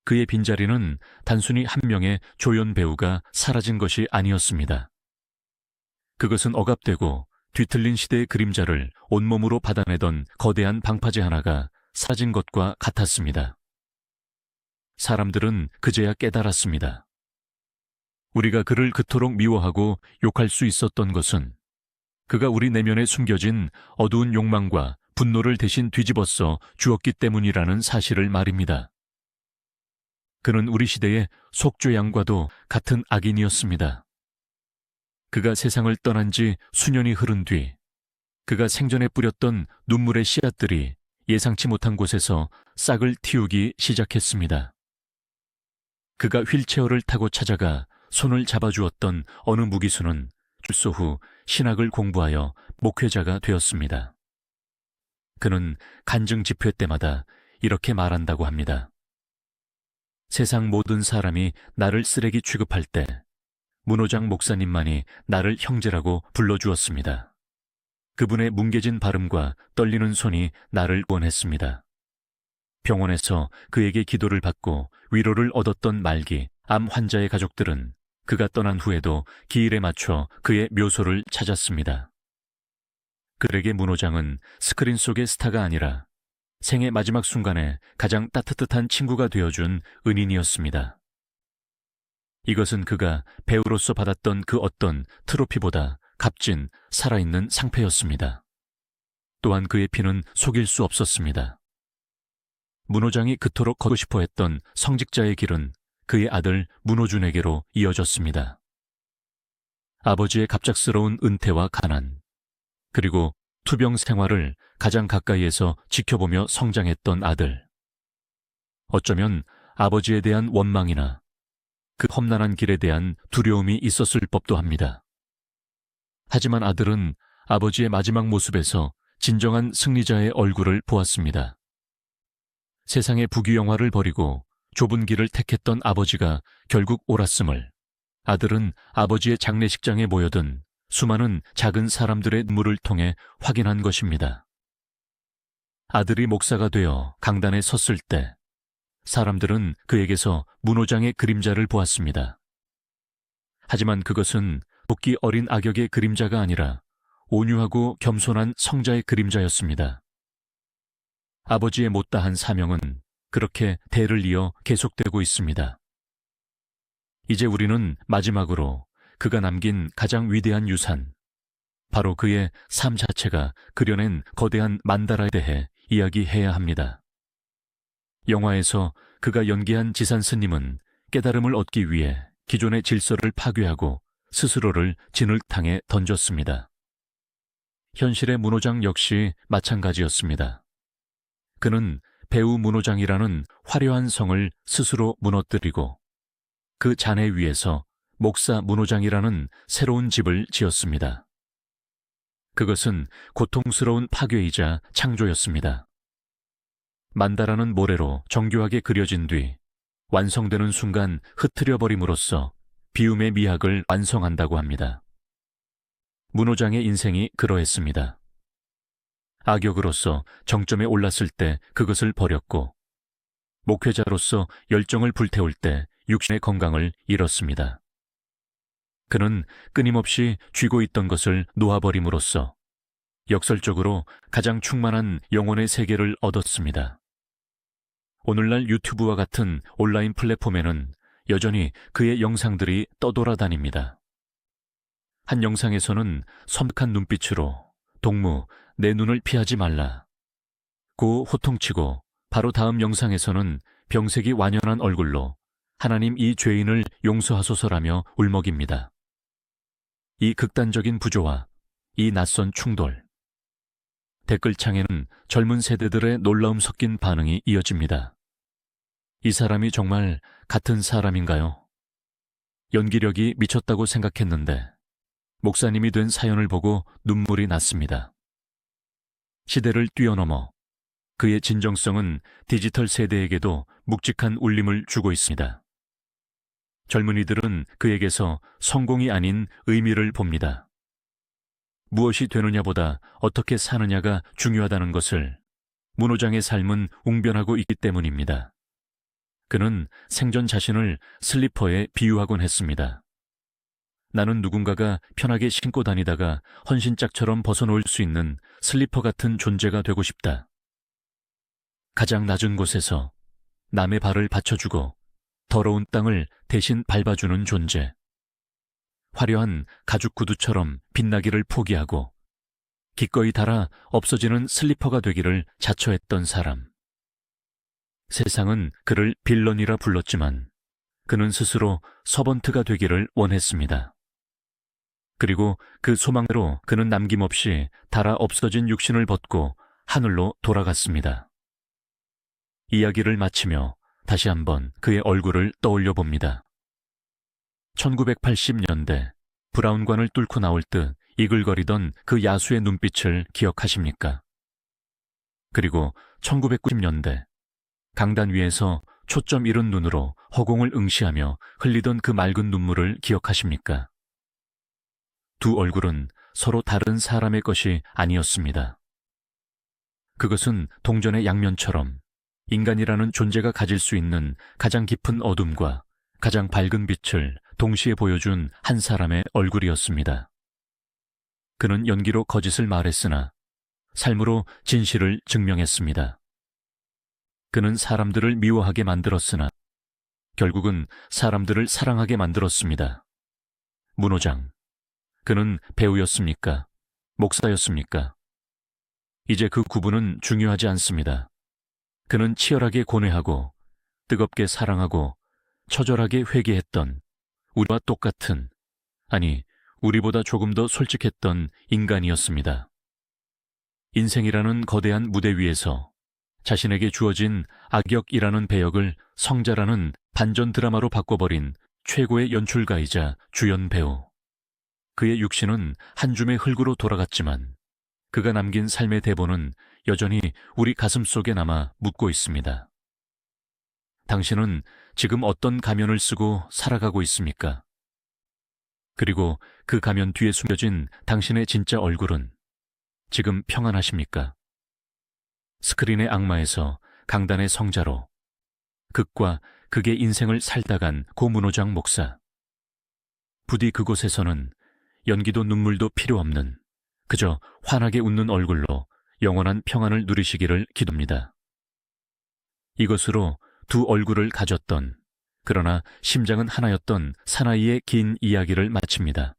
그의 빈자리는 단순히 한 명의 조연 배우가 사라진 것이 아니었습니다. 그것은 억압되고 뒤틀린 시대의 그림자를 온몸으로 받아내던 거대한 방파제 하나가 사라진 것과 같았습니다. 사람들은 그제야 깨달았습니다. 우리가 그를 그토록 미워하고 욕할 수 있었던 것은 그가 우리 내면에 숨겨진 어두운 욕망과 분노를 대신 뒤집어써 주었기 때문이라는 사실을 말입니다. 그는 우리 시대의 속죄양과도 같은 악인이었습니다. 그가 세상을 떠난 지 수년이 흐른 뒤 그가 생전에 뿌렸던 눈물의 씨앗들이 예상치 못한 곳에서 싹을 틔우기 시작했습니다. 그가 휠체어를 타고 찾아가 손을 잡아주었던 어느 무기수는 출소 후 신학을 공부하여 목회자가 되었습니다. 그는 간증 집회 때마다 이렇게 말한다고 합니다. 세상 모든 사람이 나를 쓰레기 취급할 때 문호장 목사님만이 나를 형제라고 불러주었습니다. 그분의 뭉개진 발음과 떨리는 손이 나를 구원했습니다. 병원에서 그에게 기도를 받고 위로를 얻었던 말기 암 환자의 가족들은 그가 떠난 후에도 기일에 맞춰 그의 묘소를 찾았습니다. 그에게 문호장은 스크린 속의 스타가 아니라 생의 마지막 순간에 가장 따뜻한 친구가 되어준 은인이었습니다. 이것은 그가 배우로서 받았던 그 어떤 트로피보다 값진 살아있는 상패였습니다. 또한 그의 피는 속일 수 없었습니다. 문호장이 그토록 걷고 싶어 했던 성직자의 길은 그의 아들 문호준에게로 이어졌습니다. 아버지의 갑작스러운 은퇴와 가난, 그리고 투병 생활을 가장 가까이에서 지켜보며 성장했던 아들. 어쩌면 아버지에 대한 원망이나 그 험난한 길에 대한 두려움이 있었을 법도 합니다. 하지만 아들은 아버지의 마지막 모습에서 진정한 승리자의 얼굴을 보았습니다. 세상의 부귀영화를 버리고 좁은 길을 택했던 아버지가 결국 옳았음을 아들은 아버지의 장례식장에 모여든 수많은 작은 사람들의 눈물을 통해 확인한 것입니다. 아들이 목사가 되어 강단에 섰을 때 사람들은 그에게서 문호장의 그림자를 보았습니다. 하지만 그것은 도끼 어린 악역의 그림자가 아니라 온유하고 겸손한 성자의 그림자였습니다. 아버지의 못다한 사명은 그렇게 대를 이어 계속되고 있습니다. 이제 우리는 마지막으로 그가 남긴 가장 위대한 유산, 바로 그의 삶 자체가 그려낸 거대한 만다라에 대해 이야기해야 합니다. 영화에서 그가 연기한 지산 스님은 깨달음을 얻기 위해 기존의 질서를 파괴하고 스스로를 진흙탕에 던졌습니다. 현실의 문호장 역시 마찬가지였습니다. 그는 배우 문호장이라는 화려한 성을 스스로 무너뜨리고 그 잔해 위에서 목사 문호장이라는 새로운 집을 지었습니다. 그것은 고통스러운 파괴이자 창조였습니다. 만다라는 모래로 정교하게 그려진 뒤 완성되는 순간 흩트려버림으로써 비움의 미학을 완성한다고 합니다. 문호장의 인생이 그러했습니다. 악역으로서 정점에 올랐을 때 그것을 버렸고 목회자로서 열정을 불태울 때 육신의 건강을 잃었습니다. 그는 끊임없이 쥐고 있던 것을 놓아버림으로써 역설적으로 가장 충만한 영혼의 세계를 얻었습니다. 오늘날 유튜브와 같은 온라인 플랫폼에는 여전히 그의 영상들이 떠돌아다닙니다. 한 영상에서는 섬뜩한 눈빛으로 동무, 내 눈을 피하지 말라 고 호통치고 바로 다음 영상에서는 병색이 완연한 얼굴로 하나님 이 죄인을 용서하소서라며 울먹입니다. 이 극단적인 구조와 이 낯선 충돌. 댓글창에는 젊은 세대들의 놀라움 섞인 반응이 이어집니다. 이 사람이 정말 같은 사람인가요? 연기력이 미쳤다고 생각했는데 목사님이 된 사연을 보고 눈물이 났습니다. 시대를 뛰어넘어 그의 진정성은 디지털 세대에게도 묵직한 울림을 주고 있습니다. 젊은이들은 그에게서 성공이 아닌 의미를 봅니다. 무엇이 되느냐보다 어떻게 사느냐가 중요하다는 것을 문호장의 삶은 웅변하고 있기 때문입니다. 그는 생전 자신을 슬리퍼에 비유하곤 했습니다. 나는 누군가가 편하게 신고 다니다가 헌신짝처럼 벗어놓을 수 있는 슬리퍼 같은 존재가 되고 싶다. 가장 낮은 곳에서 남의 발을 받쳐주고 더러운 땅을 대신 밟아주는 존재. 화려한 가죽 구두처럼 빛나기를 포기하고 기꺼이 닳아 없어지는 슬리퍼가 되기를 자처했던 사람. 세상은 그를 빌런이라 불렀지만 그는 스스로 서번트가 되기를 원했습니다. 그리고 그 소망으로 그는 남김없이 닳아 없어진 육신을 벗고 하늘로 돌아갔습니다. 이야기를 마치며 다시 한번 그의 얼굴을 떠올려 봅니다. 1980년대 브라운관을 뚫고 나올 듯 이글거리던 그 야수의 눈빛을 기억하십니까? 그리고 1990년대 강단 위에서 초점 잃은 눈으로 허공을 응시하며 흘리던 그 맑은 눈물을 기억하십니까? 두 얼굴은 서로 다른 사람의 것이 아니었습니다. 그것은 동전의 양면처럼 인간이라는 존재가 가질 수 있는 가장 깊은 어둠과 가장 밝은 빛을 동시에 보여준 한 사람의 얼굴이었습니다. 그는 연기로 거짓을 말했으나 삶으로 진실을 증명했습니다. 그는 사람들을 미워하게 만들었으나 결국은 사람들을 사랑하게 만들었습니다. 문호장, 그는 배우였습니까? 목사였습니까? 이제 그 구분은 중요하지 않습니다. 그는 치열하게 고뇌하고 뜨겁게 사랑하고 처절하게 회개했던 우리와 똑같은, 아니 우리보다 조금 더 솔직했던 인간이었습니다. 인생이라는 거대한 무대 위에서 자신에게 주어진 악역이라는 배역을 성자라는 반전 드라마로 바꿔버린 최고의 연출가이자 주연 배우. 그의 육신은 한 줌의 흙으로 돌아갔지만 그가 남긴 삶의 대본은 여전히 우리 가슴 속에 남아 묻고 있습니다. 당신은 지금 어떤 가면을 쓰고 살아가고 있습니까? 그리고 그 가면 뒤에 숨겨진 당신의 진짜 얼굴은 지금 평안하십니까? 스크린의 악마에서 강단의 성자로 극과 극의 인생을 살다간 고 문호장 목사. 부디 그곳에서는 연기도 눈물도 필요 없는 그저 환하게 웃는 얼굴로 영원한 평안을 누리시기를 기도합니다. 이것으로 두 얼굴을 가졌던, 그러나 심장은 하나였던 사나이의 긴 이야기를 마칩니다.